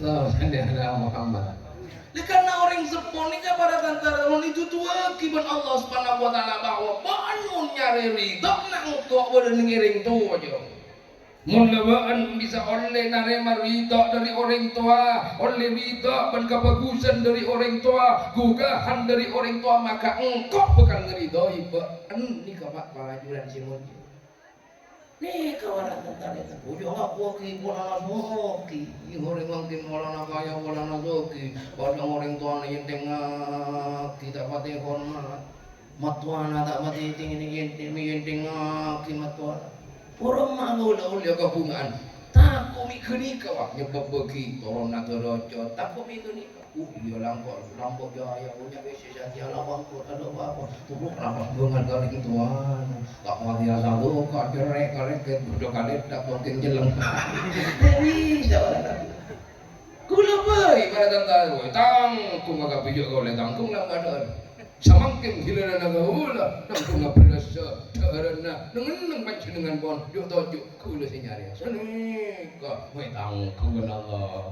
Allahumma Muhammad. Karena orang sepon ni kan pada antara orang itu tua kiban Allah Subhanahu wa taala bahwa bangun nyari ridha nak kok boleh ngiring tu aja. Mulawaan bisa oleh narema ridha dari orang tua, oleh ridha dan kebagusan dari orang tua, gugahan dari orang tua, maka engkau bukan ngeridhoi ni kapak pengajuran Simon. Ni kawaran tentang itu. Ujung aku ki bola nasoki, orang mungkin bola nakaya bola nasoki, orang tua ni tengah kita pati hormat, matuana tak mati tinggi tengah matuana. Orang malu dah oleh kabungan. Tak kami kini kawak nyebab bagi orang nak rojo. Tak kami kini. Dia lampau jaya punya besi saja lawang ko ada apa. Turun lampau bungan garing tuan. Tak mau dia selalu kau kerek dua kali tak mungkin jeleng. Ini jawab. Kula baik pada tentang tang ku magak pijuk kau le tangkung lang ada. Samangking hilala na gahula nang kung naprasa karena nang pancinengan pon yo tojo kula sinyari sani ka may tangkung Allah